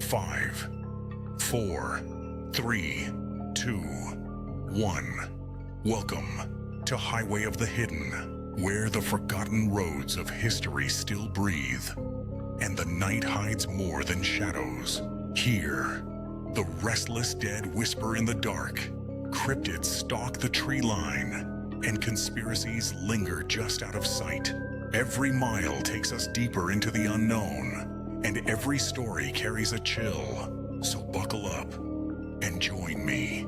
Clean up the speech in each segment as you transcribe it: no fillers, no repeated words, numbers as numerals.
5, 4, 3, 2, 1. Welcome to Highway of the Hidden, where the forgotten roads of history still breathe, and the night hides more than shadows. Here, the restless dead whisper in the dark, cryptids stalk the tree line, and conspiracies linger just out of sight. Every mile takes us deeper into the unknown, and every story carries a chill. So buckle up and join me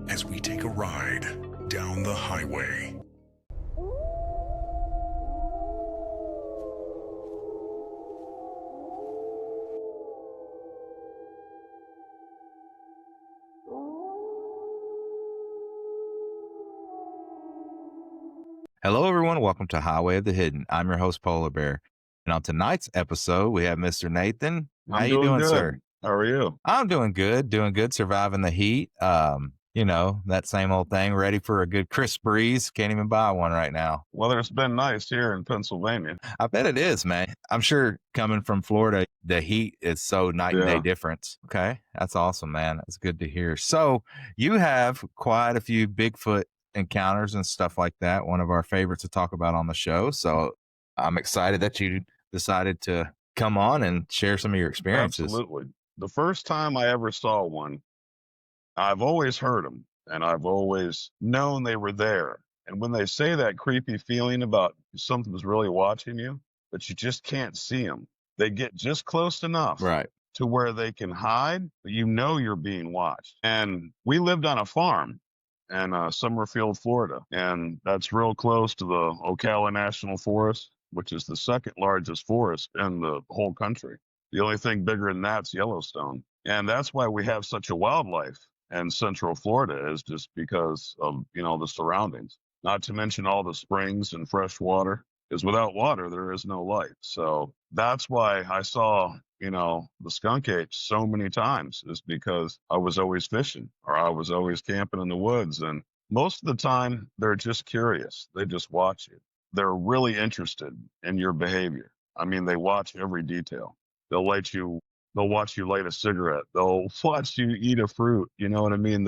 as we take a ride down the highway. Hello, everyone. Welcome to Highway of the Hidden. I'm your host, Polarbear. And on tonight's episode, we have Mr. Nathan. How you doing, good, sir? How are you? I'm doing good, surviving the heat. That same old thing, ready for a good crisp breeze. Can't even buy one right now. Weather's been nice here in Pennsylvania. I bet it is, man. I'm sure coming from Florida, the heat is so night and day difference. Okay, that's awesome, man. That's good to hear. So you have quite a few Bigfoot encounters and stuff like that. One of our favorites to talk about on the show. So I'm excited that you decided to come on and share some of your experiences. Absolutely. The first time I ever saw one, I've always heard them and I've always known they were there. And when they say that creepy feeling about something's really watching you, but you just can't see them, they get just close enough to where they can hide, but you know you're being watched. And we lived on a farm in Summerfield, Florida. And that's real close to the Ocala National Forest, which is the second largest forest in the whole country. The only thing bigger than that's Yellowstone. And that's why we have such a wildlife in Central Florida, is just because of, the surroundings. Not to mention all the springs and fresh water, because without water, there is no life. So that's why I saw, the skunk apes so many times, is because I was always fishing or I was always camping in the woods. And most of the time, they're just curious. They just watch you. They're really interested in your behavior. I mean, they watch every detail. They'll watch you light a cigarette. They'll watch you eat a fruit. You know what I mean?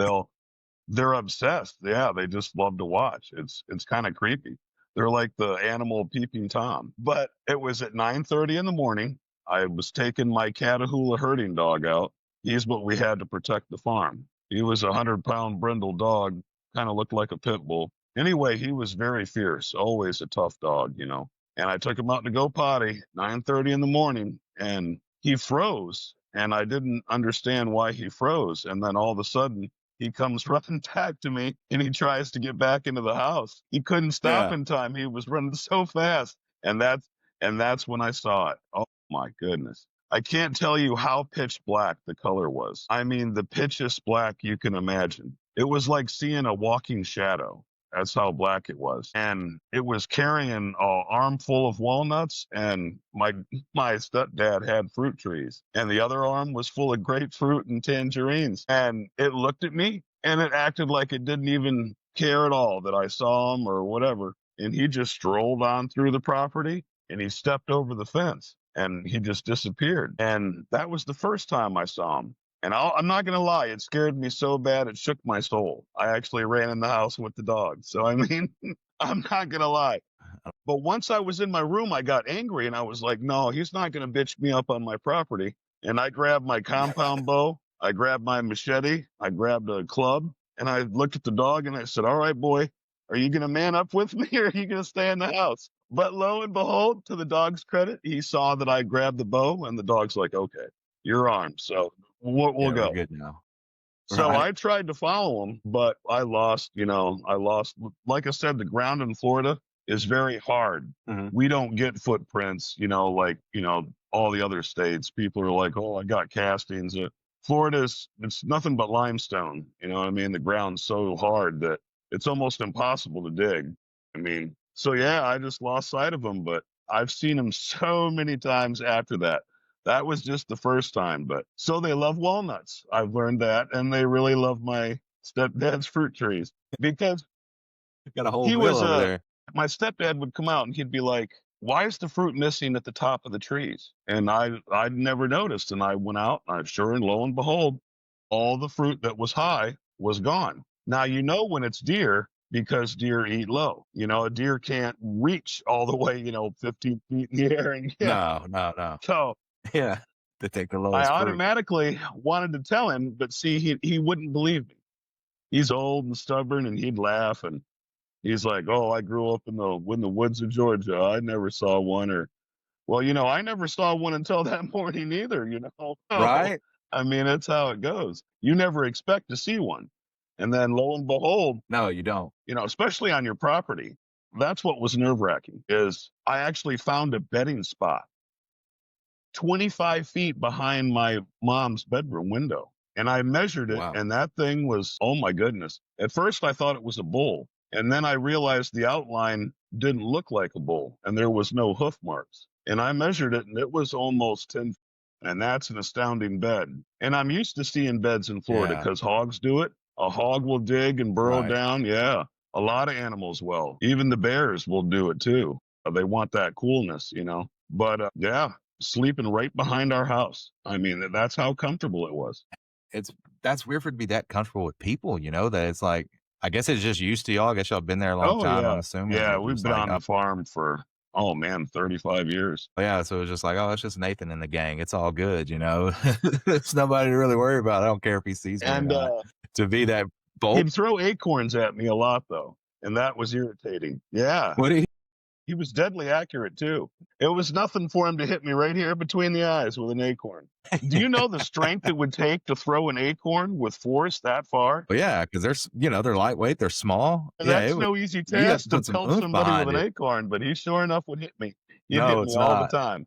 They're obsessed. Yeah, they just love to watch. It's kind of creepy. They're like the animal peeping Tom. But it was at 9:30 in the morning. I was taking my Catahoula herding dog out. He's what we had to protect the farm. He was a 100-pound brindle dog, kind of looked like a pit bull. Anyway, he was very fierce, always a tough dog, And I took him out to go potty, 9:30 in the morning, and he froze. And I didn't understand why he froze. And then all of a sudden, he comes running back to me, and he tries to get back into the house. He couldn't stop in time. He was running so fast. And that's when I saw it. Oh, my goodness. I can't tell you how pitch black the color was. I mean, the pitchiest black you can imagine. It was like seeing a walking shadow. That's how black it was. And it was carrying an armful of walnuts, and my stepdad had fruit trees. And the other arm was full of grapefruit and tangerines. And it looked at me, and it acted like it didn't even care at all that I saw him or whatever. And he just strolled on through the property, and he stepped over the fence, and he just disappeared. And that was the first time I saw him. And I'm not going to lie, it scared me so bad it shook my soul. I actually ran in the house with the dog. So, I mean, I'm not going to lie. But once I was in my room, I got angry, and I was like, no, he's not going to bitch me up on my property. And I grabbed my compound bow, I grabbed my machete, I grabbed a club, and I looked at the dog, and I said, all right, boy, are you going to man up with me, or are you going to stay in the house? But lo and behold, to the dog's credit, he saw that I grabbed the bow, and the dog's like, okay, you're armed. So we'll go. We're good now. So I tried to follow him, but I lost. Like I said, the ground in Florida is very hard. Mm-hmm. We don't get footprints, like all the other states. People are like, oh, I got castings. Florida's, it's nothing but limestone. You know what I mean? The ground's so hard that it's almost impossible to dig. I mean, so yeah, I just lost sight of him, but I've seen him so many times after that. That was just the first time. But so they love walnuts. I've learned that. And they really love my stepdad's fruit trees, because got a whole wheel over there. My stepdad would come out and he'd be like, why is the fruit missing at the top of the trees? And I'd never noticed. And I went out and sure and lo and behold, all the fruit that was high was gone. Now, you know, when it's deer, because deer eat low, you know, a deer can't reach all the way, 15 feet in the air. And yeah, No. so Yeah. To take the I lowest fruit. automatically wanted to tell him, but see, he wouldn't believe me. He's old and stubborn, and he'd laugh. And he's like, "Oh, I grew up in the woods of Georgia. I never saw one." Or, well, I never saw one until that morning either. So, Right? I mean, that's how it goes. You never expect to see one, and then lo and behold, No, you don't. especially on your property. That's what was nerve wracking. Is I actually found a bedding spot 25 feet behind my mom's bedroom window. And I measured it, Wow. and that thing was, oh my goodness. At first, I thought it was a bull. And then I realized the outline didn't look like a bull, and there was no hoof marks. And I measured it, and it was almost 10 feet. And that's an astounding bed. And I'm used to seeing beds in Florida Yeah. because hogs do it. A hog will dig and burrow Right. down. Yeah. A lot of animals will. Even the bears will do it too. They want that coolness. But yeah, sleeping right behind our house. I mean, that's how comfortable it was. That's weird for it to be that comfortable with people, that it's like, I guess it's just used to y'all. I guess y'all been there a long Oh time, I'm yeah. assuming. Yeah, It we've was been like, on the farm for 35 years. yeah, so it's just like, oh, it's just Nathan and the gang. It's all good, It's nobody to really worry about. I don't care if he sees me or And not. To be that bold. he'd throw acorns at me a lot though, and that was irritating. Yeah. What do you He was deadly accurate too. It was nothing for him to hit me right here between the eyes with an acorn. Do you know the strength it would take to throw an acorn with force that far? Well, yeah, because they're lightweight, they're small. And Yeah, that's no easy you have task to to put some pelt oomph somebody with behind an it. acorn, but he sure enough would hit me. He'd No, hit me it's all the not. time.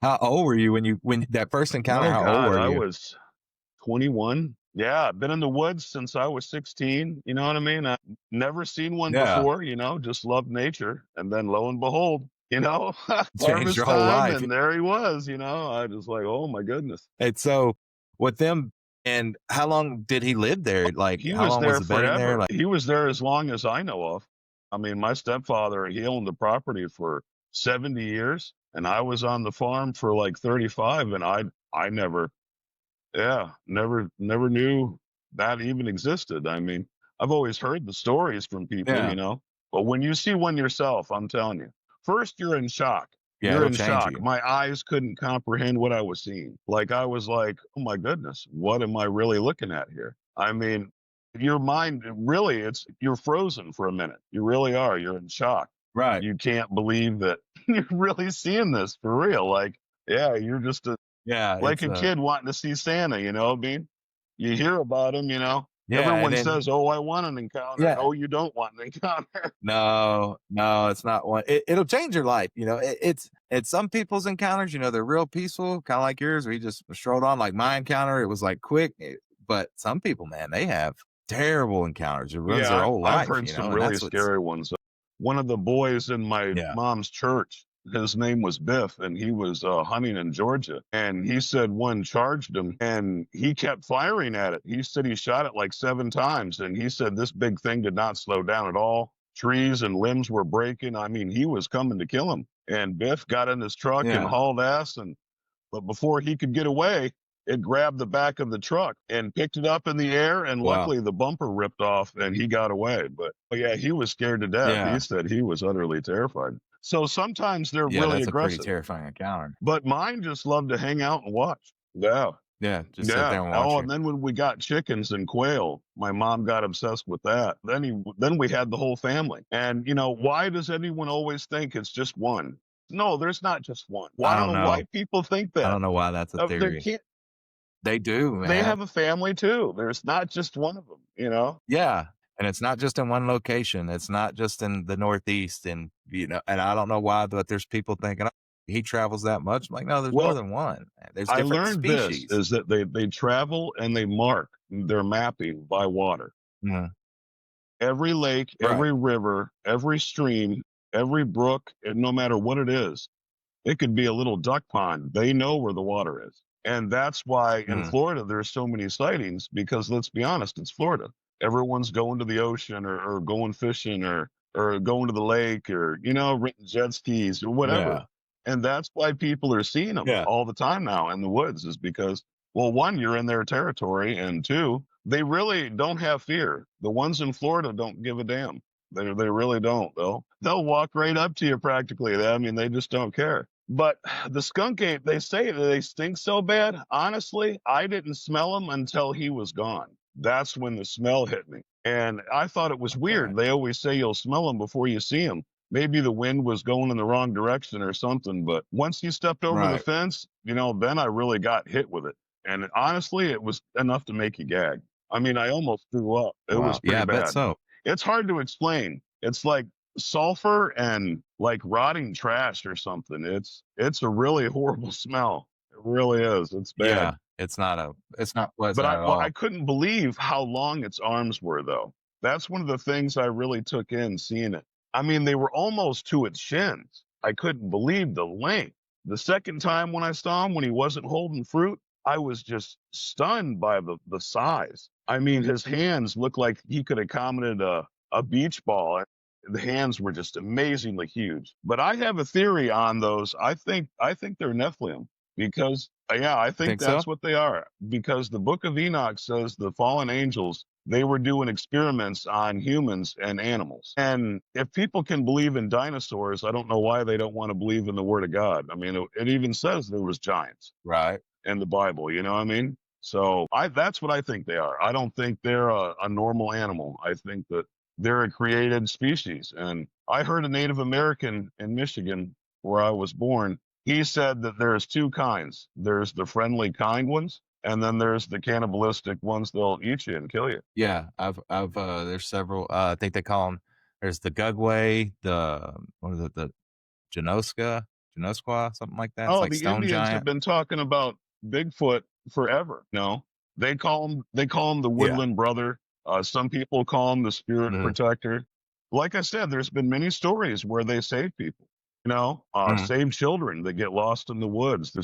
How old were you when that first encounter? Oh How old God, were I you? was 21. Yeah, I've been in the woods since I was 16. You know what I mean? I've never seen one Yeah, before, just loved nature. And then lo and behold, changed your harvest whole time, life. and there he was, I just like, oh my goodness. And so with them, and how long did he live there? Like, He how was long was there the bedding there? forever. Like, He was there as long as I know of. I mean, my stepfather, he owned the property for 70 years, and I was on the farm for like 35, and I never, yeah, never knew that even existed. I mean, I've always heard the stories from people, yeah, but when you see one yourself, I'm telling you, first you're in shock. yeah, You're it'll in change shock. you. My eyes couldn't comprehend what I was seeing. Like I was like, oh my goodness, what am I really looking at here? I mean, your mind really, you're frozen for a minute. You really are. You're in shock. Right. You can't believe that you're really seeing this for real. Like, yeah, you're just Yeah, like it's a kid wanting to see Santa, I mean? You hear about him, yeah, and everyone then says, "Oh, I want an encounter." yeah. No, you don't want an encounter. No, it's not one. It'll change your life. It's some people's encounters. They're real peaceful, kind of like yours, where you just strolled on. Like my encounter, it was like quick. But some people, man, they have terrible encounters. It ruins their Yeah, whole I've life. heard some And really that's what's scary ones. One of the boys in my yeah, mom's church, his name was Biff, and he was hunting in Georgia. And he said one charged him, and he kept firing at it. He said he shot it like 7 times, and he said this big thing did not slow down at all. Trees and limbs were breaking. I mean, he was coming to kill him. And Biff got in his truck and yeah. hauled ass, but before he could get away, it grabbed the back of the truck and picked it up in the air. And Wow. luckily, the bumper ripped off and he got away. But yeah, he was scared to death. Yeah. He said he was utterly terrified. So sometimes they're Yeah, really that's a pretty aggressive. terrifying encounter. But mine just loved to hang out and watch. Yeah. Yeah, just sit there and watch Oh, you. and then when we got chickens and quail, my mom got obsessed with that. Then we had the whole family. And why does anyone always think it's just one? No, there's not just one. Well, I I don't don't know know. why people think that. I don't know why that's a There theory. can't. They do, man. They have a family too. There's not just one of them. Yeah. And it's not just in one location. It's not just in the Northeast. And, and I don't know why, but there's people thinking, oh, he travels that much. I'm like, no, there's more Well, than one. There's I different learned species. this is that they travel and they mark their mapping by water. Mhm. Every lake, Right. every river, every stream, every brook, and no matter what it is, it could be a little duck pond. They know where the water is. And that's why in Florida there's so many sightings, because let's be honest, it's Florida. Everyone's going to the ocean or going fishing or or going to the lake or, renting jet skis or whatever. Yeah. And that's why people are seeing them Yeah. all the time now in the woods, is because, well, one, you're in their territory, and two, they really don't have fear. The ones in Florida don't give a damn. They really don't. They'll walk right up to you practically. I mean, they just don't care. But the skunk ape, they say that they stink so bad. Honestly, I didn't smell him until he was gone. That's when the smell hit me. And I thought it was weird. They always say you'll smell them before you see them. Maybe the wind was going in the wrong direction or something. But once you stepped over the fence, then I really got hit with it. And honestly, it was enough to make you gag. I mean, I almost threw up. It was pretty I bad. bet so. It's hard to explain. It's like sulfur and like rotting trash or something. It's a really horrible smell. It really is. It's bad. Yeah, it's not pleasant But at all. I couldn't believe how long its arms were, though. That's one of the things I really took in seeing it. I mean, they were almost to its shins. I couldn't believe the length. The second time when I saw him, when he wasn't holding fruit, I was just stunned by the size. I mean, his hands looked like he could have accommodated a beach ball. The hands were just amazingly huge. But I have a theory on those. I think they're Nephilim because, I think that's what they are. Because the Book of Enoch says the fallen angels, they were doing experiments on humans and animals. And if people can believe in dinosaurs, I don't know why they don't want to believe in the Word of God. I mean, it even says there was giants in the Bible. You know what I mean? So that's what I think they are. I don't think they're a normal animal. I think that they're a created species. And I heard a Native American in Michigan, where I was born, he said that there's two kinds. There's the friendly, kind ones, and then there's the cannibalistic ones. They'll eat you and kill you. Yeah, there's several. I think they call them. There's the Gugway, the Janoska, something like that. It's like the stone Indians giant. have been talking about Bigfoot forever. They call him the Woodland Brother. Some people call him the Spirit Protector. Like I said, there's been many stories where they save people. Save children that get lost in the woods.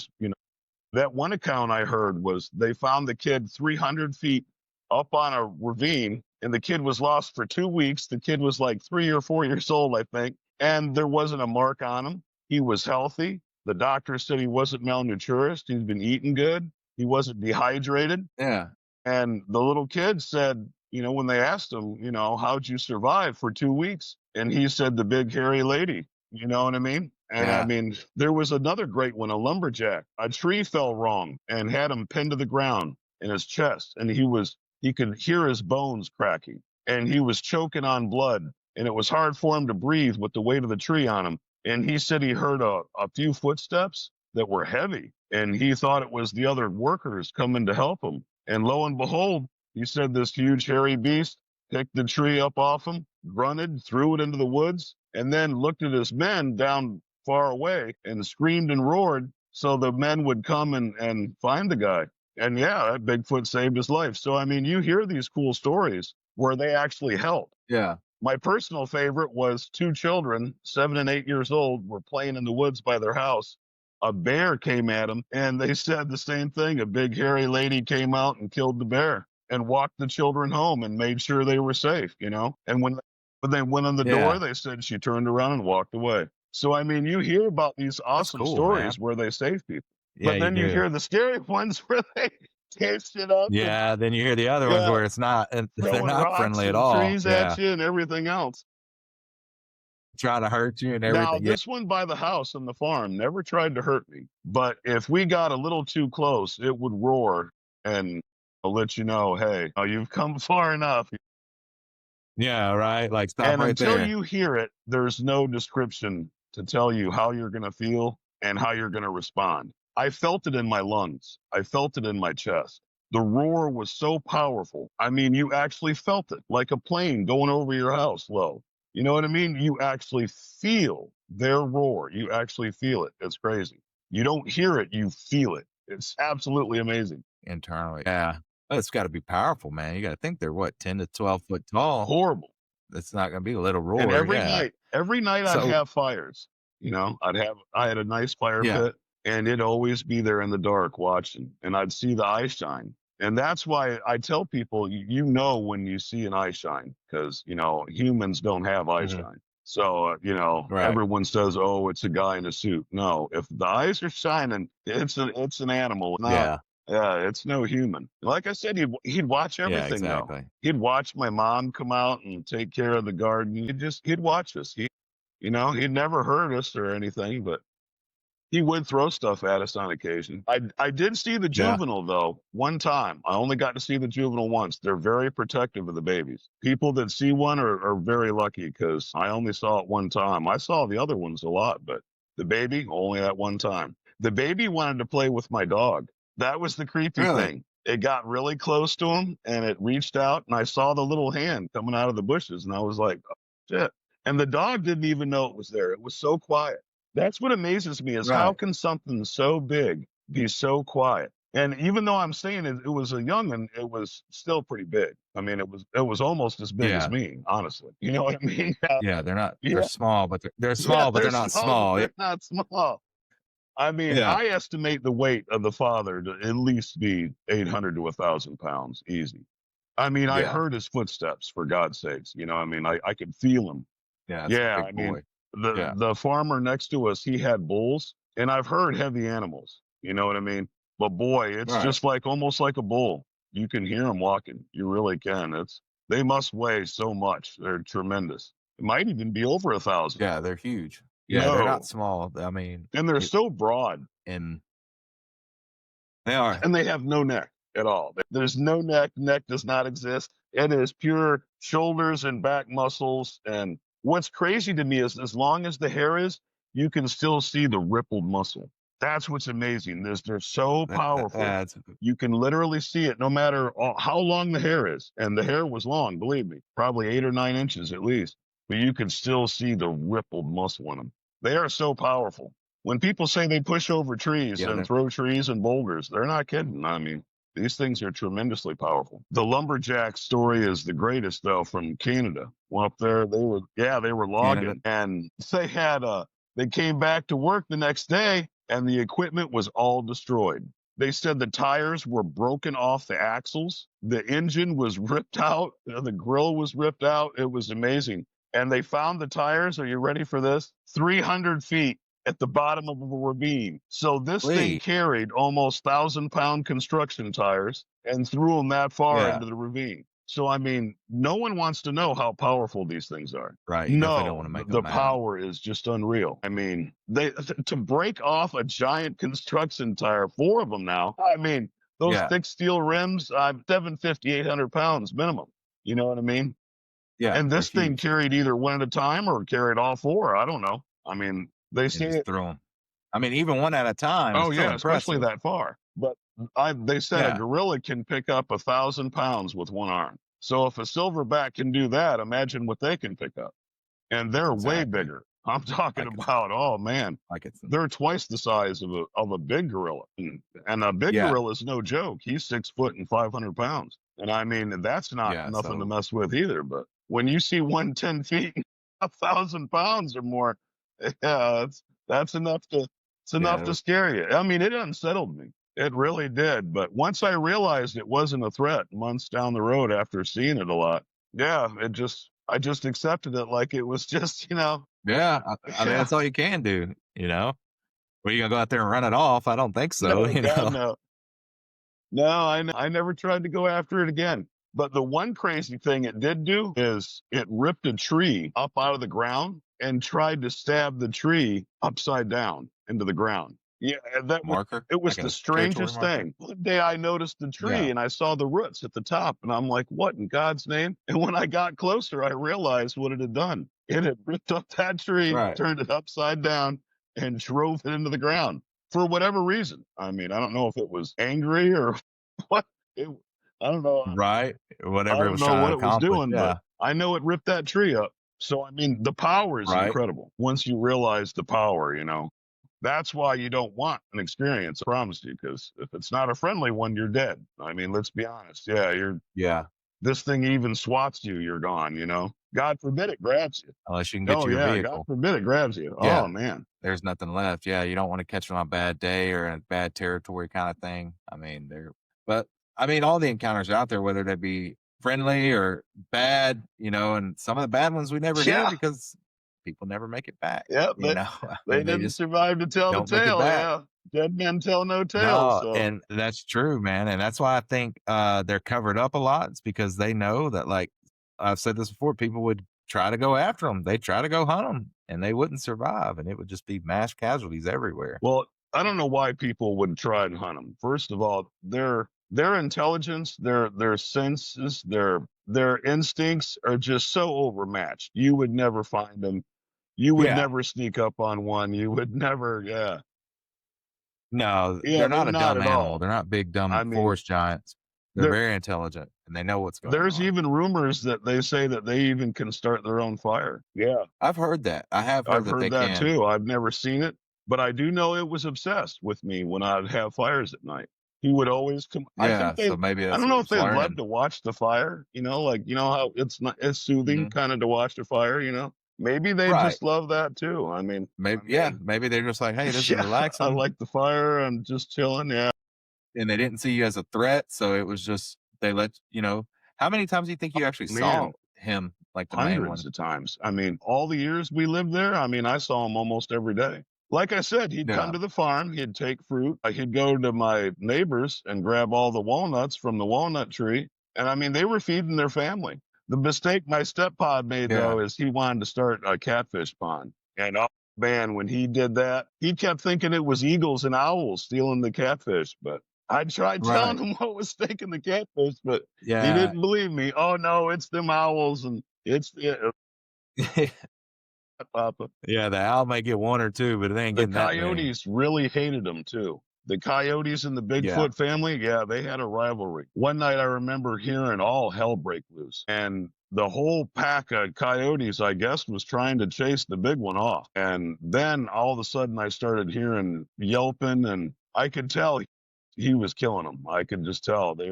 That one account I heard was they found the kid 300 feet up on a ravine, and the kid was lost for 2 weeks. The kid was like 3 or 4 years old, I think, and there wasn't a mark on him. He was healthy. The doctor said he wasn't malnourished. He'd been eating good. He wasn't dehydrated. Yeah. And the little kid said, when they asked him, how'd you survive for 2 weeks? And he said, the big hairy lady. You know what I mean? And I mean, there was another great one, a lumberjack. A tree fell wrong and had him pinned to the ground in his chest. And he could hear his bones cracking, and he was choking on blood. And it was hard for him to breathe with the weight of the tree on him. And he said he heard a few footsteps that were heavy, and he thought it was the other workers coming to help him. And lo and behold, he said this huge hairy beast picked the tree up off him, grunted, threw it into the woods, and then looked at his men down far away and screamed and roared so the men would come and find the guy. And that Bigfoot saved his life. So, I mean, you hear these cool stories where they actually help. Yeah. My personal favorite was 2 children, 7 and 8 years old, were playing in the woods by their house. A bear came at them, and they said the same thing. A big hairy lady came out and killed the bear and walked the children home and made sure they were safe, And when they went on the door, they said she turned around and walked away. So, I mean, you hear about these awesome stories where they save people. Yeah, but then you hear the scary ones where they tear shit up. Yeah, then you hear the other ones where it's not, and they're not friendly at all. Trees at you and everything else. Trying to hurt you and everything. Now, this one by the house and the farm never tried to hurt me. But if we got a little too close, it would roar and I'll let you know, hey, you've come far enough. Yeah, right. Like, stop and right until there. You hear it, there's no description to tell you how you're going to feel and how you're going to respond. I felt it in my lungs. I felt it in my chest. The roar was so powerful. I mean, you actually felt it like a plane going over your house low. You know what I mean? You actually feel their roar. You actually feel it. It's crazy. You don't hear it. You feel it. It's absolutely amazing. Internally. Yeah. Oh, it's got to be powerful, man. You got to think they're 10 to 12 foot tall. Horrible. It's not going to be a little roar. And every night I'd have fires. I had a nice fire pit, and it'd always be there in the dark watching, and I'd see the eye shine. And that's why I tell people, you know, when you see an eye shine, because, you know, humans don't have eye shine. So, you know, Right. everyone says, oh, it's a guy in a suit. No, if the eyes are shining, it's an animal. Not, it's no human. Like I said, he'd watch everything though. He'd watch my mom come out and take care of the garden. He'd watch us. You know, he'd never hurt us or anything, but he would throw stuff at us on occasion. I did see the juvenile though one time. I only got to see the juvenile once. They're very protective of the babies. People that see one are very lucky because I only saw it one time. I saw the other ones a lot, but the baby only that one time. The baby wanted to play with my dog. That was the creepy thing. It got really close to him and it reached out and I saw the little hand coming out of the bushes and I was like, oh, shit. And the dog didn't even know it was there. It was so quiet. That's what amazes me is how can something so big be so quiet? And even though I'm saying it was a young'un, it was still pretty big. I mean, it was almost as big as me, honestly. You know what I mean? Yeah, they're not. They're small, but they're small, but they're not small. small. They're not small. I mean, I estimate the weight of the father to at least be 800 to 1,000 pounds, easy. I mean, I heard his footsteps, for God's sakes. You know, I mean, I could feel him. Yeah, I mean, the farmer next to us, he had bulls, and I've heard heavy animals. You know what I mean? But boy, it's just like almost like a bull. You can hear them walking. You really can. They must weigh so much. They're tremendous. It might even be over 1,000. Yeah, they're huge. Yeah, they're not small. I mean, and they're so broad. And they are. And they have no neck at all. There's no neck. Neck does not exist. It is pure shoulders and back muscles. And what's crazy to me is as long as the hair is, you can still see the rippled muscle. That's what's amazing. They're so powerful. You can literally see it no matter how long the hair is. And the hair was long, believe me, probably 8 or 9 inches at least. But you can still see the rippled muscle in them. They are so powerful. When people say they push over trees and throw trees and boulders, they're not kidding. I mean, these things are tremendously powerful. The lumberjack story is the greatest, though, from Canada. Well, up there, they were logging, and they came back to work the next day, and the equipment was all destroyed. They said the tires were broken off the axles, the engine was ripped out, the grill was ripped out. It was amazing. And they found the tires. Are you ready for this? 300 feet at the bottom of a ravine. So this thing carried almost 1,000-pound construction tires and threw them that far into the ravine. So, I mean, no one wants to know how powerful these things are. Right. You definitely don't want to make the power is just unreal. I mean, to break off a giant construction tire, 4 of them now. I mean, those thick steel rims, 750, 800 pounds minimum. You know what I mean? Yeah. And this thing carried either one at a time or carried all 4. I don't know. I mean, they say it. Throw them. I mean, even one at a time. Oh yeah, especially that far. But they said a gorilla can pick up 1,000 pounds with one arm. So if a silverback can do that, imagine what they can pick up. And they're way bigger. I'm talking about, oh man, they're twice the size of a big gorilla. And a big gorilla is no joke. He's 6 foot and 500 pounds. And I mean, that's not nothing to mess with either. But when you see 110 feet, 1,000 pounds or more, that's enough to scare you. I mean, it unsettled me. It really did. But once I realized it wasn't a threat months down the road after seeing it a lot, I just accepted it like it was just, you know. Yeah. I mean, that's all you can do, you know. Were you going to go out there and run it off? I don't think so. No, I never tried to go after it again. But the one crazy thing it did do is it ripped a tree up out of the ground and tried to stab the tree upside down into the ground. Yeah, it was the strangest thing. One day I noticed the tree and I saw the roots at the top and I'm like, what in God's name? And when I got closer, I realized what it had done. It had ripped up that tree, turned it upside down and drove it into the ground for whatever reason. I mean, I don't know if it was angry or what. I don't know. Right. Whatever it was doing, but I know it ripped that tree up. So, I mean, the power is incredible. Once you realize the power, you know, that's why you don't want an experience, I promise you, because if it's not a friendly one, you're dead. I mean, let's be honest. This thing even swats you, you're gone, you know. God forbid it grabs you. Unless you can get your vehicle. God forbid it grabs you. Yeah. Oh, man. There's nothing left. Yeah, you don't want to catch them on a bad day or in a bad territory kind of thing. I mean, but I mean, all the encounters out there, whether they be friendly or bad, you know, and some of the bad ones we never hear Yeah. because people never make it back, Yep. you know, I They mean, they didn't just survive to tell the don't make it tale. back. Yeah. Dead men tell no tales. No, So and that's true, man. And that's why I think they're covered up a lot. It's because they know that, like I've said this before, people would try to go after them. They try to go hunt them and they wouldn't survive. And it would just be mass casualties everywhere. well, I don't know why people would try and hunt them. First of all, their intelligence, their senses, their instincts are just so overmatched. You would never find them. You would Yeah. never sneak up on one. You would never, yeah. No, Yeah, they're they're not a not dumb at animal. all. They're not big, I dumb mean, forest giants. They're there very intelligent and they know what's going there's on. even rumors that they say that they even can start their own fire. Yeah. I've heard that. I have heard I've that they heard that can. too. I've never seen it, but I do know it was obsessed with me when I'd have fires at night. He would always come. Yeah. So maybe I that's don't what know it if was they love learning. to watch the fire, like, how it's soothing Hmm. kind of to watch the fire, Maybe they Right. just love that too. Maybe, yeah. Maybe they're just like, hey, this is Yeah, I relaxing. like the fire. I'm just chilling. Yeah. And they didn't see you as a threat. So it was just, they let, how many times do you think you actually saw Man, him, like the main hundreds one? of times. I mean, all the years we lived there, I saw him almost every day. Like I said, he'd come Yeah. to the farm, he'd take fruit. He'd go to my neighbors and grab all the walnuts from the walnut tree. And they were feeding their family. The mistake my steppa made, Yeah. though, is he wanted to start a catfish pond. And oh man, when he did that, he kept thinking it was eagles and owls stealing the catfish. But I tried telling Right. him what was taking the catfish, but he Yeah. didn't believe me. Oh no, it's them owls and it's Papa. Yeah. The owl may get one or two, but it ain't The getting that many. coyotes really hated him too. The coyotes and the Yeah. Bigfoot family, yeah, they had a rivalry. One night I remember hearing all hell break loose, and the whole pack of coyotes, I guess, was trying to chase the big one off. And then all of a sudden I started hearing yelping, and I could tell he was killing them. I could just tell the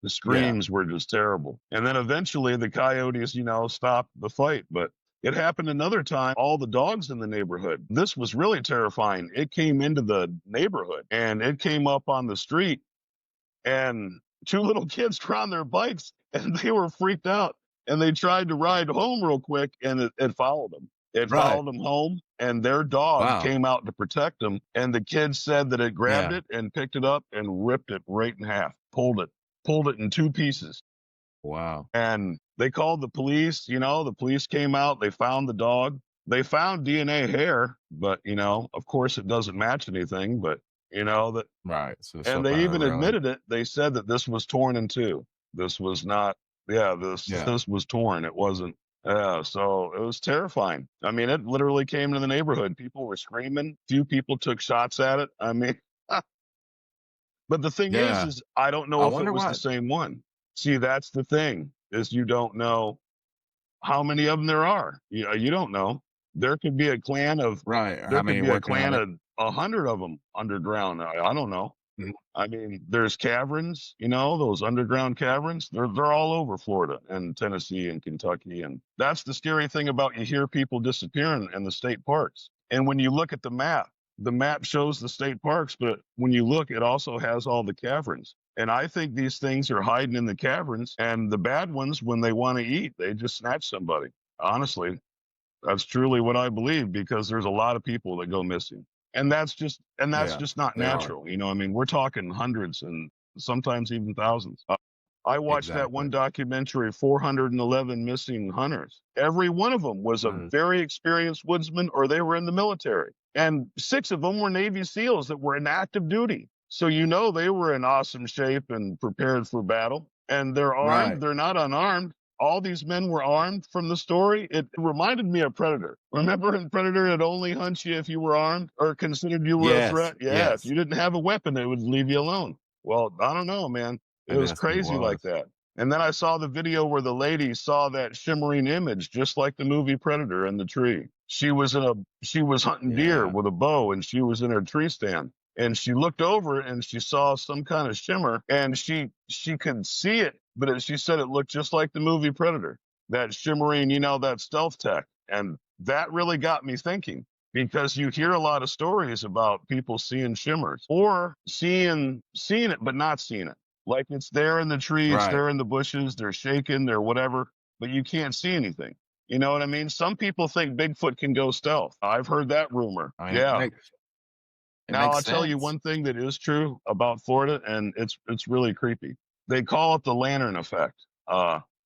Yeah. screams were just terrible. And then eventually the coyotes, stopped the fight. But it happened another time, all the dogs in the neighborhood. This was really terrifying. It came into the neighborhood and it came up on the street, and two little kids were on their bikes and they were freaked out, and they tried to ride home real quick, and it followed them. It Right. followed them home, and their dog Wow. came out to protect them. And the kids said that it grabbed Yeah. it and picked it up and ripped it right in half, pulled it in two pieces. Wow. And they called the police. The police came out. They found the dog. They found DNA hair, but of course, it doesn't match anything. But that, Right. So and stuff they out of the even road. admitted it. They said that this was torn in two. This was not. Yeah, Yeah. this was torn. It wasn't. Yeah, so it was terrifying. It literally came to the neighborhood. People were screaming. Few people took shots at it. But the thing Yeah. is I don't know I if it wonder was the what. same one. See, that's the thing, is you don't know how many of them there are. You don't know. There could be a clan of Right. Or there how could many be a working on clan it? of 100 of them underground. I don't know. Mhm. There's caverns, those underground caverns. They're all over Florida and Tennessee and Kentucky, and that's the scary thing about you hear people disappearing in the state parks. And when you look at the map shows the state parks, but when you look, it also has all the caverns. And I think these things are hiding in the caverns, and the bad ones, when they want to eat, they just snatch somebody. Honestly, that's truly what I believe, because there's a lot of people that go missing. And that's Yeah. just not There are. natural. We're talking hundreds and sometimes even thousands. I watched that Exactly. one documentary, 411 Missing Hunters. Every one of them was a Mm. very experienced woodsman, or they were in the military. And 6 of them were Navy SEALs that were in active duty. So they were in awesome shape and prepared for battle. And they're armed. Right. They're not unarmed. All these men were armed. From the story, it reminded me of Predator. Remember in Predator, it only hunts you if you were armed or considered you were a Yes. threat? Yeah, if Yes. you didn't have a weapon, it would leave you alone. Well, I don't know, man. It Maybe was that's what it crazy like was. that. And then I saw the video where the lady saw that shimmering image, just like the movie Predator, in the tree. She was hunting deer Yeah. with a bow, and she was in her tree stand. And she looked over and she saw some kind of shimmer, and she could see it, but she said it looked just like the movie Predator. That shimmering, that stealth tech. And that really got me thinking, because you hear a lot of stories about people seeing shimmers or seeing it but not seeing it. Like it's there in the tree, it's Right. there in the bushes, they're shaking, they're whatever, but you can't see anything. You know what I mean? Some people think Bigfoot can go stealth. I've heard that rumor. I mean, Yeah. it Now makes I'll tell you sense. one thing that is true about Florida, and it's really creepy. They call it the lantern effect.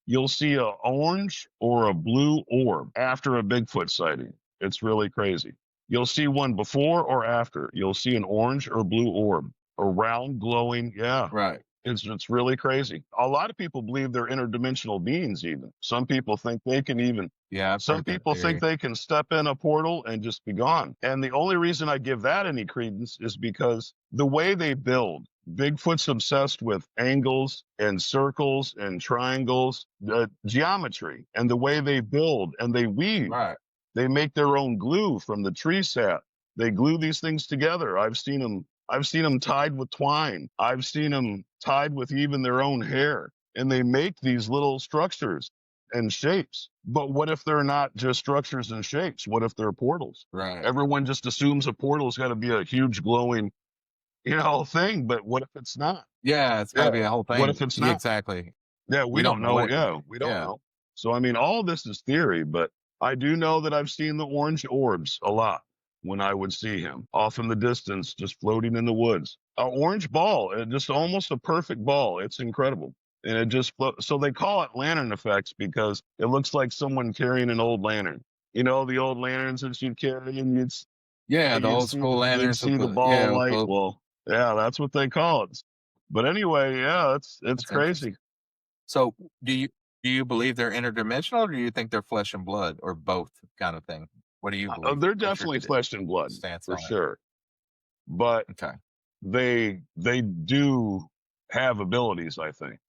You'll see a orange or a blue orb after a Bigfoot sighting. It's really crazy. You'll see one before or after. You'll see an orange or blue orb, a round glowing. Yeah, Right. it's really crazy. A lot of people believe they're interdimensional beings. Even some people think they can even. Yeah, I've Some heard that people think theory. they can step in a portal and just be gone. And the only reason I give that any credence is because the way they build. Bigfoot's obsessed with angles and circles and triangles, the geometry and the way they build and they weave. Right. They make their own glue from the tree sap. They glue these things together. I've seen them tied with twine. I've seen them tied with even their own hair. And they make these little structures and shapes. But what if they're not just structures and shapes? What if they're portals? Right. Everyone just assumes a portal's got to be a huge glowing, thing. But what if it's not? Yeah, it's got to Yeah. be a whole What thing. if it's Yeah, not? exactly. Yeah, We we don't don't know know. what it could Yeah, be. we don't Yeah. know. So, I mean, all this is theory, but I do know that I've seen the orange orbs a lot when I would see him off in the distance, just floating in the woods. An orange ball, just almost a perfect ball. It's incredible. And it just floats. So they call it lantern effects because it looks like someone carrying an old lantern. You know, the old lanterns that you'd carry and Yeah, the you'd old see school you'd lanterns with see the the ball with light. the Well, yeah, that's what they call it. But anyway, yeah, it's that's interesting. crazy. So, do you believe they're interdimensional, or do you think they're flesh and blood, or both kind of thing? What do you believe? They're What's your definitely flesh and blood stance for on it? sure, but Okay. they do have abilities. I think,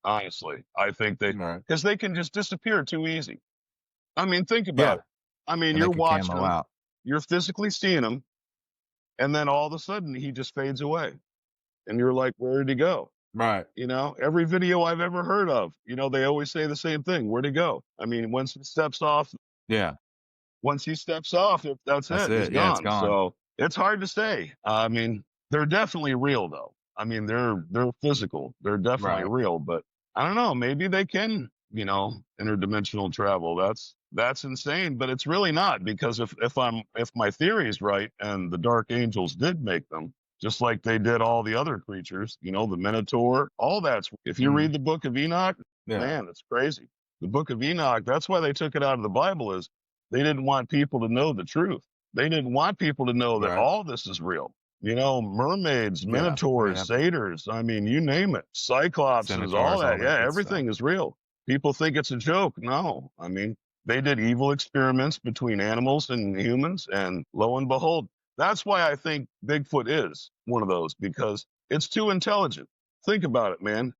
honestly, I think Right. because they can just disappear too easy. I mean, think about Yeah, it. I mean, and they you're could watching camo them, out. you're physically seeing him, and then all of a sudden he just fades away, and you're like, where did he go? Right. Every video I've ever heard of, they always say the same thing. Where'd he go? I mean, Yeah, once he steps off, that's that's it. He's it. Yeah, it's gone. gone. So it's hard to say. I mean, they're definitely real though. I mean, they're physical. They're definitely Right. real. But I don't know. Maybe they can, interdimensional travel. That's insane. But it's really not because if my theory is right and the dark angels did make them, just like they did all the other creatures, the Minotaur, all that's. If you Mhm. read the Book of Enoch, Yeah. man, it's crazy. The Book of Enoch. That's why they took it out of the Bible. Is they didn't want people to know the truth. They didn't want people to know that Right. all this is real. Mermaids, Yeah. I mean, minotaurs, satyrs. I mean, you name it. Cyclopses, all Centaurs, all that. that Yeah, good stuff. everything is real. People think it's a joke. No, I mean, they did evil experiments between animals and humans, and lo and behold, that's why I think Bigfoot is one of those because it's too intelligent. Think about it, man.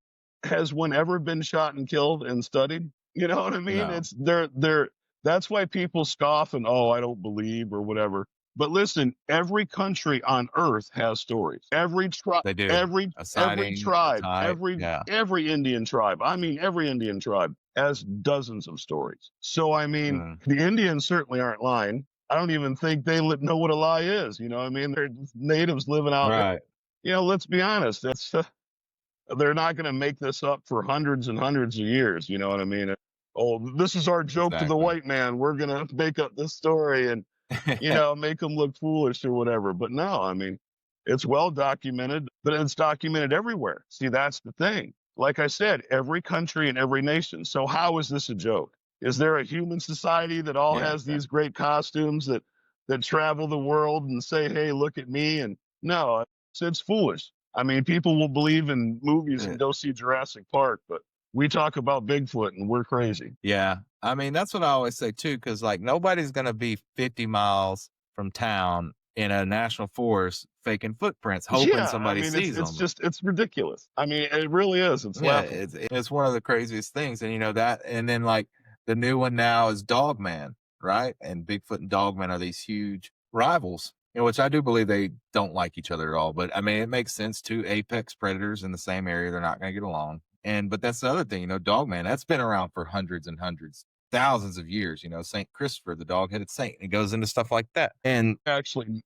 Has one ever been shot and killed and studied? You know what I mean? No, It's they're that's why people scoff and I don't believe or whatever. But listen, every country on earth has stories. Every tribe, they do. every A every sighting, a tribe, type. every Yeah. every Indian tribe. I mean, every Indian tribe has dozens of stories. So I mean, Mm. the Indians certainly aren't lying. I don't even think they know what a lie is. You know what I mean? They're just natives living out there. Right. Let's be honest. They're not going to make this up for hundreds and hundreds of years. You know what I mean? Oh, this is our joke to the Exactly. white man. We're going to make up this story and, make them look foolish or whatever. But no, I mean, it's well documented, but it's documented everywhere. See, that's the thing. Like I said, every country and every nation. So how is this a joke? Is there a human society that all Yeah. has these great costumes that travel the world and say, "Hey, look at me"? And no, it's foolish. I mean, people will believe in movies and go see Jurassic Park, but we talk about Bigfoot and we're crazy. Yeah. I mean, that's what I always say too, because like nobody's going to be 50 miles from town in a national forest faking footprints, hoping Yeah, I somebody mean, sees them. it's ridiculous. I mean, it really is. It's Yeah, laughable. it's one of the craziest things, and that, and then like the new one now is Dogman, right? And Bigfoot and Dogman are these huge rivals, which I do believe they don't like each other at all. But I mean, it makes sense. Two apex predators in the same area, they're not going to get along. But that's the other thing, Dogman, that's been around for hundreds and hundreds, thousands of years. Saint Christopher, the dog-headed saint, it goes into stuff like that. And I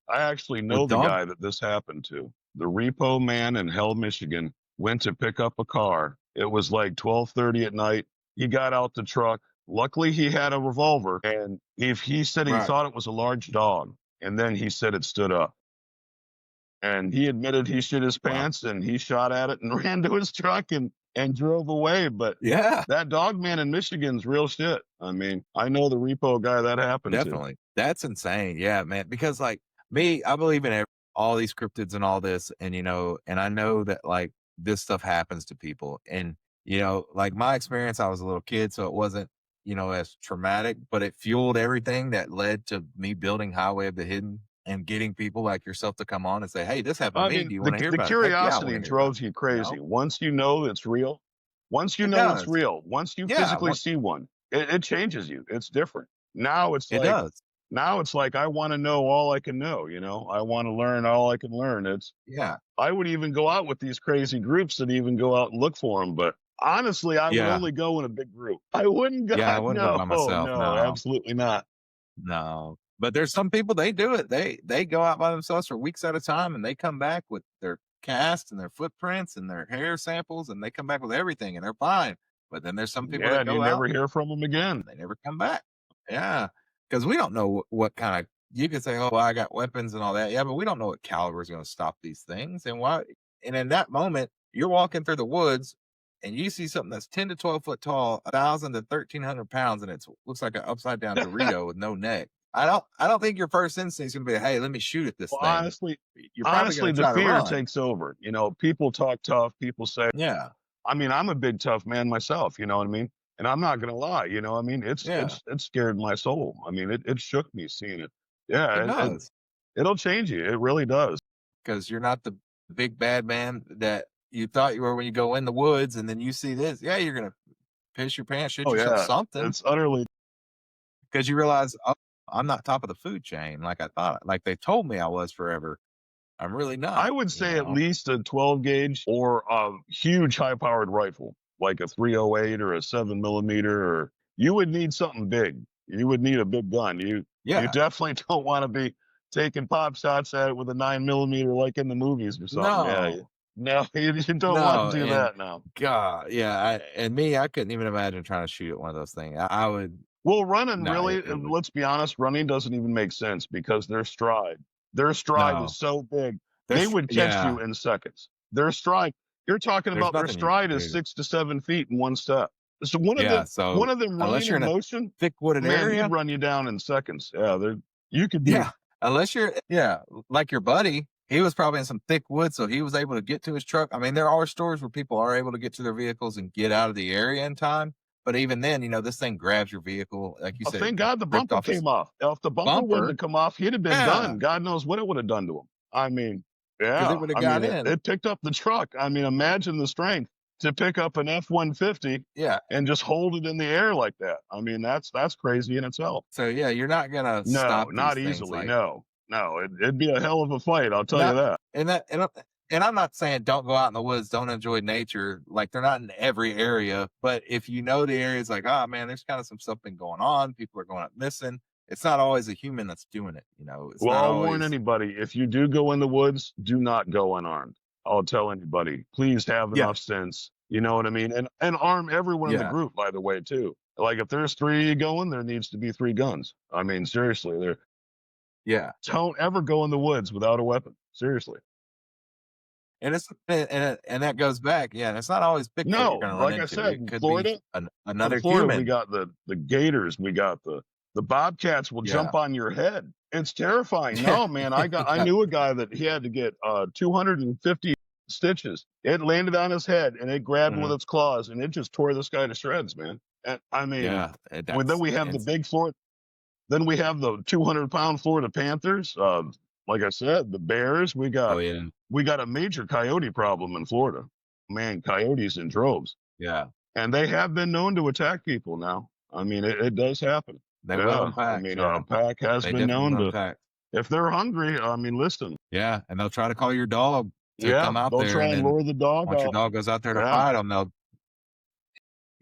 actually know the guy that this happened to. The Repo Man in Hell, Michigan. went to pick up a car. It was like 12:30 at night. He got out the truck. Luckily, he had a revolver, and if he said he Right. thought it was a large dog, and then he said it stood up. And he admitted he shit his Wow. pants, and he shot at it and ran to his truck and drove away. But Yeah, that dog man in Michigan's real shit. I mean, I know the repo guy that happened to. definitely. That's insane. Yeah, man. Because like me, I believe in all these cryptids and all this, and and I know that like this stuff happens to people, and like my experience, I was a little kid, so it wasn't as traumatic, but it fueled everything that led to me building Highway of the Hidden and getting people like yourself to come on and say, "Hey, this happened I to me. mean, Do you want the to hear the about it?" Heck yeah, I want curiosity to hear about drives it. you crazy. Once you know it's real, once you It know it's does. real, once you Yeah, physically see one, it changes you. It's different. Now it's it like does. now it's like I want to know all I can know. I want to learn all I can learn. Yeah, I would even go out with these crazy groups and even go out and look for them. But honestly, I would yeah, only go in a big group. I wouldn't go. yeah. I wouldn't go No, by myself. no, No. absolutely not. No, but there's some people, they do it. They go out by themselves for weeks at a time, and they come back with their cast and their footprints and their hair samples, and they come back with everything, and they're fine. But then there's some people Yeah, that and you go out never hear from them again. and they never come back. Yeah, because we don't know what kind of. You can say, "Oh, well, I got weapons and all that." Yeah, but we don't know what caliber is going to stop these things, and why. And in that moment, you're walking through the woods, and you see something that's 10 to 12 foot tall, 1,000 to 1,300 pounds, and it looks like an upside down Dorito with no neck. I don't think your first instinct is going to be, "Hey, let me shoot at this Well, thing." You're probably going honestly, to the try to fear run. takes over. People talk tough. People say, Yeah, I mean, I'm a big tough man myself. You know what I mean? And I'm not gonna lie. I mean, it's yeah, it's it scared my soul. I mean, it shook me seeing it. Yeah, it does, it'll change you. It really does. because you're not the big bad man that you thought you were when you go in the woods, and then you see this. Yeah, you're going to piss your pants, shit Oh yourself, yeah, something, it's utterly. because you realize, oh, I'm not top of the food chain like I thought, like they told me I was forever. I'm really I not. would say at least a 12 gauge or a huge high powered rifle, like a 308 or a 7 millimeter, or you would need something big. You would need a big gun. You Yeah, definitely don't want to be taking pop shots at it with a 9 millimeter like in the movies or something. Yeah, no, no, you don't want no, to do and that now. God, yeah, I couldn't even imagine trying to shoot at one of those things. I would. Well, running No, really, it would. let's be honest, running doesn't even make sense because their stride No, is so big. They would catch yeah. you in seconds. Their stride, you're talking There's about their nothing you can stride is do. 6 to 7 feet in one step. So one of Yeah, them, so unless running you're in in a motion, thick wooded man, he'd area, run you down in seconds. Yeah, you could be. yeah, unless you're, yeah, like your buddy, he was probably in some thick woods, so he was able to get to his truck. I mean, there are stories where people are able to get to their vehicles and get out of the area in time, but even then, this thing grabs your vehicle, like you Oh, said, thank God the ripped bumper off his came off. If the bumper wouldn't bumper. have come off, he'd have been Yeah, done. God knows what it would have done to him. I mean, because it yeah, would have I got mean, in. it picked up the truck. I mean, imagine the strength to pick up an F-150 Yeah. and just hold it in the air like that. I mean, that's crazy in itself. So yeah, you're not gonna No, stop not these things easily. like No, no, it'd be a hell of a fight. I'll tell you not that. and I'm not saying don't go out in the woods, don't enjoy nature. Like they're not in every area, but if you know the areas, like, oh man, there's kind of some stuff been going on. People are going up missing. It's not always a human that's doing it. It's Well, not I'll warn always. anybody, if you do go in the woods, do not go unarmed. I'll tell anybody, please have Yeah, enough sense. You know what I mean? And arm everyone in the yeah, group, by the way, too. Like if there's 3 going, there needs to be 3 guns. I mean, seriously, yeah. don't ever go in the woods without a weapon. Seriously. And that goes back. Yeah, and it's not always Bigfoot you're No, gonna run like I into. said, It could be In another Florida, we human. got the gators, we got the bobcats will Yeah, jump on your head. It's terrifying. yeah, No, man, I yeah. knew a guy that he had to get 250 stitches. It landed on his head and it grabbed him with Mhm. its claws and it just tore this guy to shreds, man. And I mean, Yeah, then that's we have the insane. big Florida. Then we have the 200-pound Florida Panthers. Like I said, the bears. Oh yeah, We got a major coyote problem in Florida. Man, coyotes in droves. yeah. And they have been known to attack people now. I mean, it does happen. They will in Yeah. I packs. mean, Yeah, pack has they been definitely known will in to, packs. if they're hungry, I mean, listen, Yeah, and they'll try to call your dog to yeah, come out they'll there, try and and then lure the dog once your out. dog goes out there to Yeah. fight them,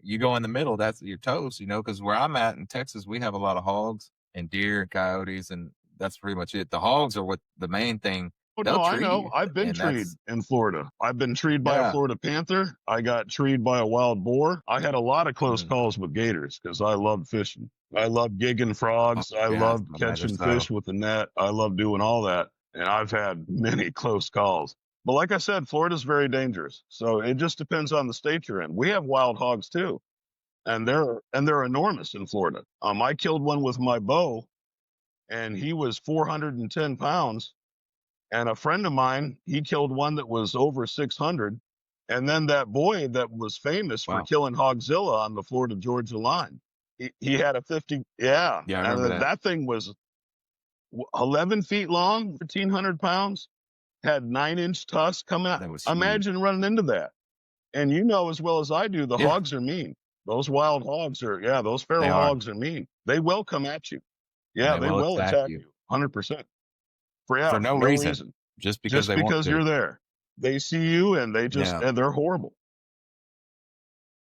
you go in the middle. That's your toast, because where I'm at in Texas, we have a lot of hogs and deer and coyotes, and that's pretty much it. The hogs are what the main thing. Oh, They'll no, I tree know. you. I've been And treed that's, in Florida. I've been treed by a yeah. Florida panther. I got treed by a wild boar. I had a lot of close Mm. calls with gators because I love fishing. I love gigging Oh, frogs. I yeah. love I imagine catching so. fish with the net. I love doing all that. And I've had many close calls. But like I said, Florida's very dangerous. So it just depends on the state you're in. We have wild hogs too, and they're enormous in Florida. I killed one with my bow, and he was 410 pounds. And a friend of mine, he killed one that was over 600. And then that boy that was famous for Wow. killing Hogzilla on the Florida Georgia line, he had a 50, yeah. Yeah, I And remember that. that thing was 11 feet long, 1,500 pounds, had 9-inch tusks coming out. That was huge. Imagine running into that. And you know as well as I do, the Yeah. hogs are mean. Those wild hogs are, yeah, those They feral are. hogs are mean. They will come at you. And Yeah, they they will will attack attack you you 100%. for no No reason, reason. just because Just they want because to. you're there. They see you and they just, Yeah. and they're horrible.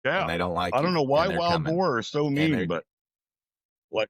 And Yeah. they don't like I don't you. know why And they're wild coming. boar are so And mean, they but like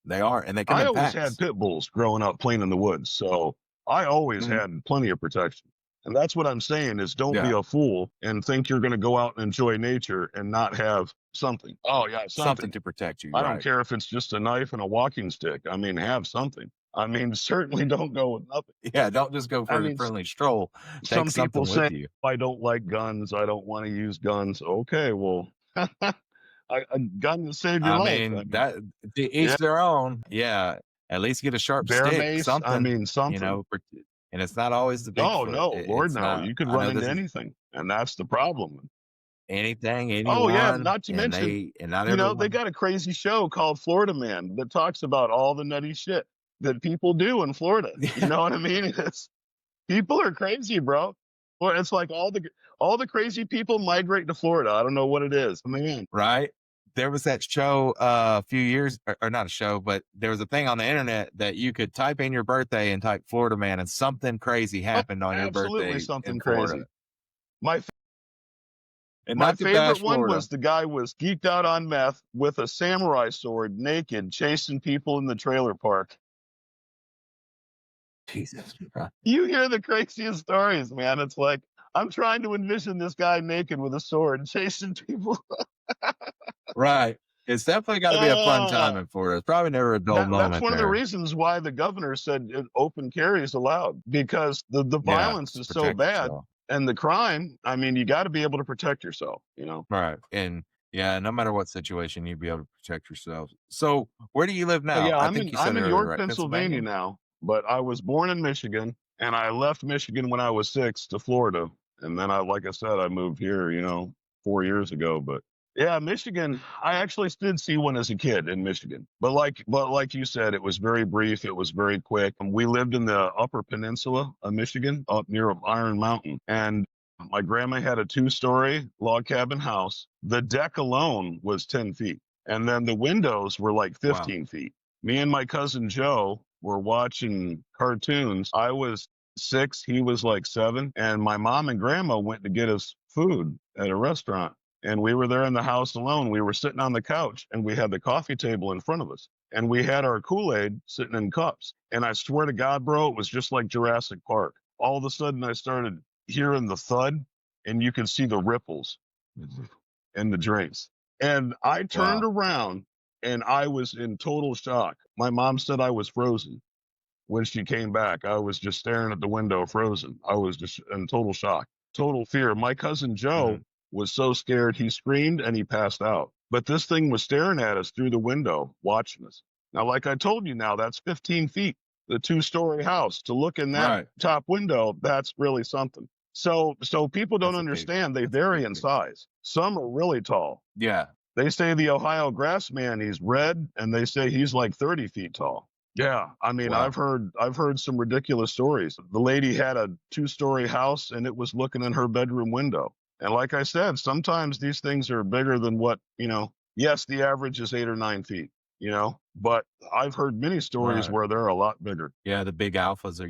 they are. And they come I in always packs. had pit bulls growing up playing in the woods. So I always Mhm. had plenty of protection. And that's what I'm saying is don't be Yeah. a fool and think you're going to go out and enjoy nature and not have something. Oh yeah, Something to protect you. I don't Right. care if it's just a knife and a walking stick. I mean, have something. I mean, certainly don't go with nothing. Yeah. Don't just go for I a mean, friendly stroll. some Take people something with say you. I don't like guns. I don't want to use guns. Okay, well, a gun to save your I life. mean, I mean, that to yeah, each their own. Yeah. At least get a sharp bear stick, mace. I something, mean, you something. know, and it's not always the Oh Bigfoot. no, Lord It's no. not, You could I run know this into is anything, and that's the problem. anything, Oh yeah, anyone, not to and mention, not you know, they everyone. got a crazy show called Florida Man that talks about all the nutty shit that people do in Florida. You know what I mean? It's people are crazy, bro. Well, it's like all the crazy people migrate to Florida. I don't know what it is, man. Right? There was that show a few years, or not a show, but there was a thing on the internet that you could type in your birthday and type Florida man, and something crazy Oh, happened on your absolutely birthday in something Florida. crazy. My And my not to bash favorite one Florida. was the guy was geeked out on meth with a samurai sword, naked, chasing people in the trailer park. Jesus Christ. You hear the craziest stories, man. It's like I'm trying to envision this guy naked with a sword chasing people. Right. It's definitely got to be a fun time Uh, in Florida. It's probably never a dull that's moment one of the there. reasons why the governor said open carry is allowed because the Yeah. violence To is so protect bad yourself. and the crime. I mean, you got to be able to protect yourself, you know. Right. And yeah, no matter what situation, you'd be able to protect yourself. So where do you live Oh, now? yeah, I think you said I'm in earlier, York, right? Pennsylvania Pennsylvania? now, but I was born in Michigan and I left Michigan when I was 6 to Florida. And then like I said, I moved here, you know, 4 years ago. But yeah, Michigan, I actually did see one as a kid in Michigan. But like you said, it was very brief. It was very quick. We lived in the Upper Peninsula of Michigan, up near Iron Mountain. And my grandma had a 2-story log cabin house. The deck alone was 10 feet. And then the windows were like Wow. 15 feet. Me and my cousin Joe were watching cartoons. I was 6, he was like 7, and my mom and grandma went to get us food at a restaurant. And we were there in the house alone. We were sitting on the couch and we had the coffee table in front of us. And we had our Kool-Aid sitting in cups. And I swear to God, bro, it was just like Jurassic Park. All of a sudden I started hearing the thud and you could see the ripples in the drinks. And I turned Wow. around and I was in total shock. My mom said I was frozen when she came back. I was just staring at the window, frozen. I was just in total shock, total fear. My cousin Joe Mhm. was so scared he screamed and he passed out. But this thing was staring at us through the window, watching us. Now, like I told you, now that's 15 feet, the 2-story house. To look in that Right. top window, that's really something. So people don't That's a big, understand. They that's a vary big in thing. size. Some are really tall. Yeah. They say the Ohio grass man, he's red, and they say he's like 30 feet tall. Yeah, I mean, Wow. I've heard some ridiculous stories. The lady had a 2-story house and it was looking in her bedroom window. And like I said, sometimes these things are bigger than what, you know, yes, the average is 8 or 9 feet, you know, but I've heard many stories Right. where they're a lot bigger. Yeah. The big alphas are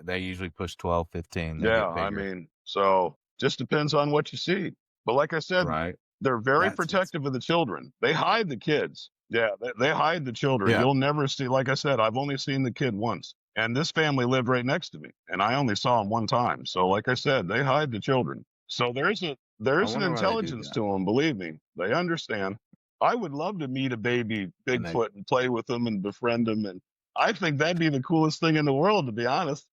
they usually push 12, 15. They Yeah, get I bigger. mean, so just depends on what you see. But like I said, Right. they're very That's protective of the children. They hide the kids. Yeah, they hide the children. Yeah. You'll never see, like I said, I've only seen the kid once. And this family lived right next to me, and I only saw them one time. So, like I said, they hide the children. So there's I an wonder why they do intelligence that. to them. Believe me, they understand. I would love to meet a baby And they, Bigfoot and play with them and befriend them, and I think that'd be the coolest thing in the world. To be honest,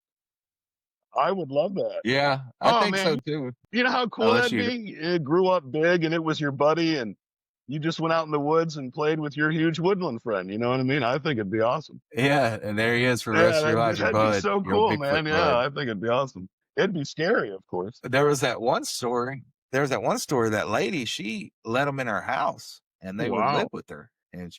I would love that. yeah, I Oh think so man, too. you know how cool Unless that'd you, be? It grew up big, and it was your buddy, and you just went out in the woods and played with your huge woodland friend. You know what I mean? I think it'd be awesome. yeah, and there he is for the Yeah, rest of your life, your that'd be bud, so your cool, Bigfoot man. Yeah, bud. I think it'd be awesome. It'd be scary, of course. There was that one story. There was that one story. That lady, she let them in her house, and they would live Wow. with her, and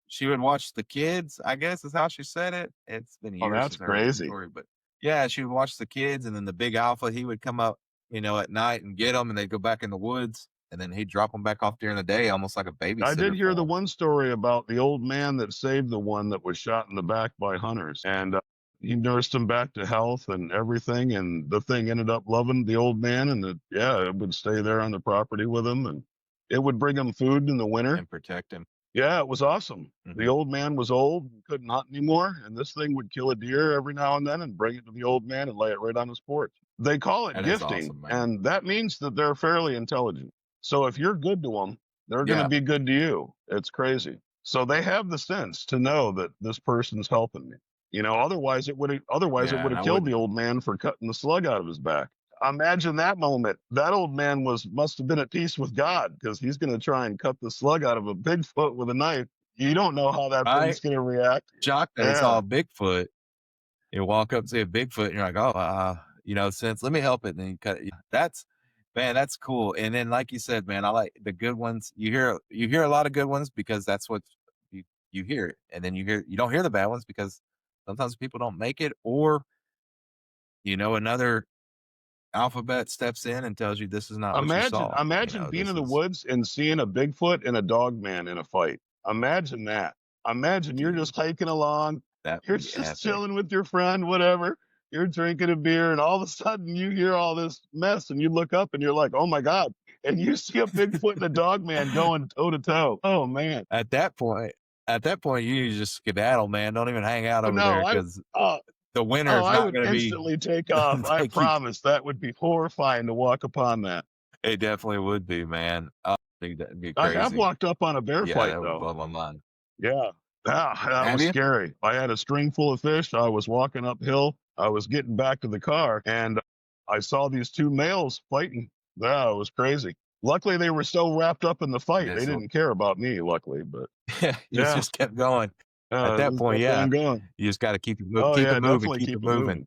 she would watch the kids. I guess is how she said it. It's been Oh, years that's since I heard the crazy. story, but yeah, she would watch the kids, and then the big alpha, he would come up, at night and get them, and they'd go back in the woods, and then he'd drop them back off during the day, almost like a I did babysitter hear for the them. one story about the old man that saved the one that was shot in the back by hunters, and he nursed him back to health and everything. And the thing ended up loving the old man, and it would stay there on the property with him, and it would bring him food in the winter And protect him. Yeah, it was awesome. The Mhm. old man was old and couldn't hunt anymore, and this thing would kill a deer every now and then and bring it to the old man and lay it right on his porch. They call it That is gifting, awesome, man. and that means that they're fairly intelligent. So if you're good to them, they're going to Yeah, be good to you. It's crazy. So they have the sense to know that this person's helping me. Otherwise it would yeah, and have I killed would. the old man for cutting the slug out of his back. Imagine that moment. That old man must have been at peace with God, because he's going to try and cut the slug out of a Bigfoot with a knife. You don't know how that I thing's going to react. shocked that he Yeah. saw a Bigfoot. You walk up, see a Bigfoot, and you're like, oh, since let me help it, and then you cut it. That's cool. And then, like you said, man, I like the good ones. You hear a lot of good ones because that's what you hear it, and then you don't hear the bad ones because sometimes people don't make it, or another alphabet steps in and tells you this is not what you Imagine, saw. imagine being This in the is, woods and seeing a Bigfoot and a dog man in a fight. Imagine that. Imagine you're dude, just hiking along, that you're would be just epic. chilling with your friend, whatever. You're drinking a beer, and all of a sudden you hear all this mess, and you look up and you're like, "Oh my God!" And you see a Bigfoot and a dog man going toe to toe. Oh man! At that point, you need to just skedaddle, man. Don't even hang out over No, there because uh, the winter is I not would going to be instantly take off. I like you. promise. That would be horrifying to walk upon that. It definitely would be, man. I think that'd be I've crazy. walked up on a bear Yeah, fight that would though. blow my mind. Yeah. That Have was you? scary. I had a string full of fish. I was walking uphill. I was getting back to the car, and I saw these two males fighting. Yeah, it was crazy. Luckily, they were so wrapped up in the fight, Yeah, they so didn't care about me, luckily. But you yeah, just kept going. At that just point, kept yeah, on going. you just got to keep Oh, it yeah, moving, definitely keep it keep it moving. moving.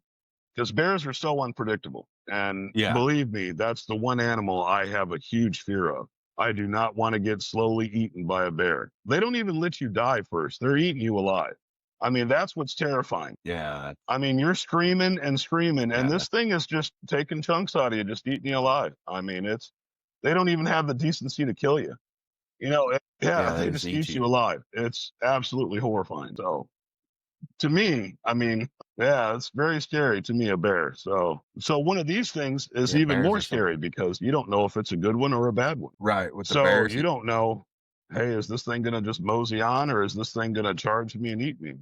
Because bears are so unpredictable. And Yeah, believe me, that's the one animal I have a huge fear of. I do not want to get slowly eaten by a bear. They don't even let you die first, they're eating you alive. I mean, that's what's terrifying. yeah, I mean, you're screaming and screaming, and yeah, this thing is just taking chunks out of you, just eating you alive. I mean, they don't even have the decency to kill you. yeah. They They just just eat eat you. you alive. It's absolutely horrifying. So, to me, I mean, yeah, it's very scary to me, a bear. So one of these things is Yeah, even bears more are scary because you don't know if it's a good one or a bad one. right with the So bears. you don't know, hey, is this thing gonna just mosey on, or is this thing gonna charge me and eat me?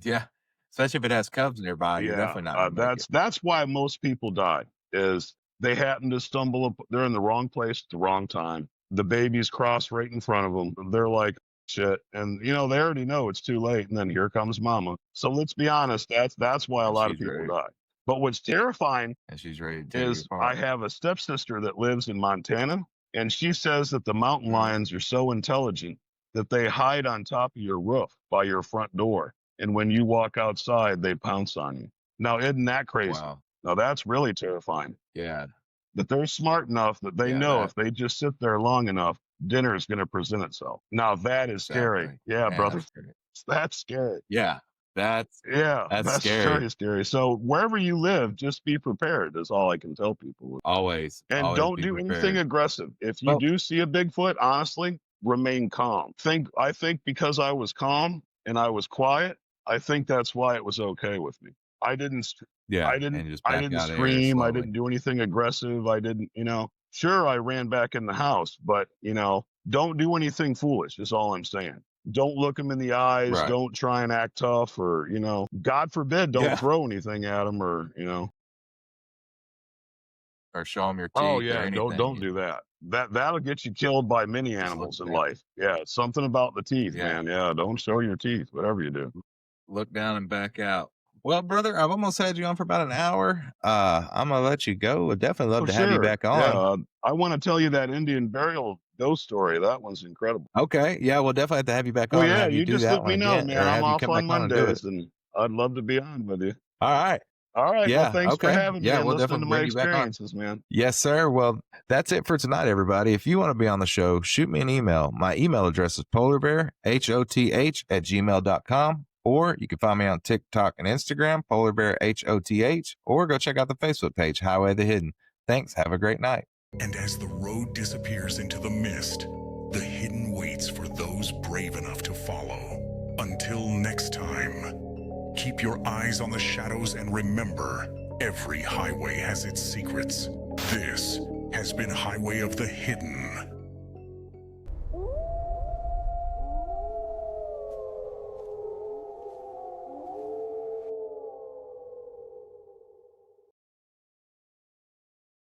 Yeah, especially if it has cubs nearby, you're Yeah, definitely not going to make it. that's why most people die. Is they happen to they're in the wrong place at the wrong time. The babies cross right in front of them. They're like, shit, and they already know it's too late. And then here comes mama. So let's be honest, that's why a And lot of she's people ready. die. But what's terrifying And she's ready to tear you is I apart. have a stepsister that lives in Montana, and she says that the mountain Mhm. lions are so intelligent that they hide on top of your roof by your front door. And when you walk outside, they pounce on you. Now, isn't that crazy? Wow. Now, that's really terrifying. Yeah. That they're smart enough that they Yeah, know that if they just sit there long enough, dinner is going to present itself. Now, that is scary. exactly. Yeah, Man, brother. that's scary. That's scary. Yeah, that's Yeah, that's scary. very scary. So wherever you live, just be prepared is all I can tell people. Always, And always don't be do anything prepared. aggressive. If you Well, do see a Bigfoot, honestly, remain calm. I think because I was calm and I was quiet, I think that's why it was okay with me. I didn't yeah, I didn't and just I back didn't out of here scream, I slowly. didn't do anything aggressive. I didn't, sure I ran back in the house, but don't do anything foolish is all I'm saying. don't look them in the eyes. Right. Don't try and act tough, or, you know, God forbid, don't Yeah. throw anything at them, or, you know. Or show them your teeth. Oh or yeah, anything. don't do that. That'll get you killed by many animals in life. Yeah, it's something about the teeth, man. Yeah, don't show your teeth, whatever you do. Look down and back out. Well, brother, I've almost had you on for about an hour. I'm gonna let you go. I'd definitely love to have you back on. Yeah, I want to tell you that Indian burial ghost story. That one's incredible. Okay, yeah, we'll definitely have to have you back on. Well, and yeah, have you do just that let me one know, again, man. or I'm have you off come on back on and do it. Mondays, and I'd love to be on with you. All right. All right. Yeah, Well, thanks for okay. having me Yeah, and we'll listening to definitely my bring you back on. experiences, man. Yes, sir. Well, that's it for tonight, everybody. If you want to be on the show, shoot me an email. My email address is polarbear, HOTH@gmail.com, or you can find me on TikTok and Instagram, polarbear, HOTH, or go check out the Facebook page, Highway of the Hidden. Thanks. Have a great night. And as the road disappears into the mist, the hidden waits for those brave enough to follow. Until next time, keep your eyes on the shadows and remember, every highway has its secrets. This has been Highway of the Hidden.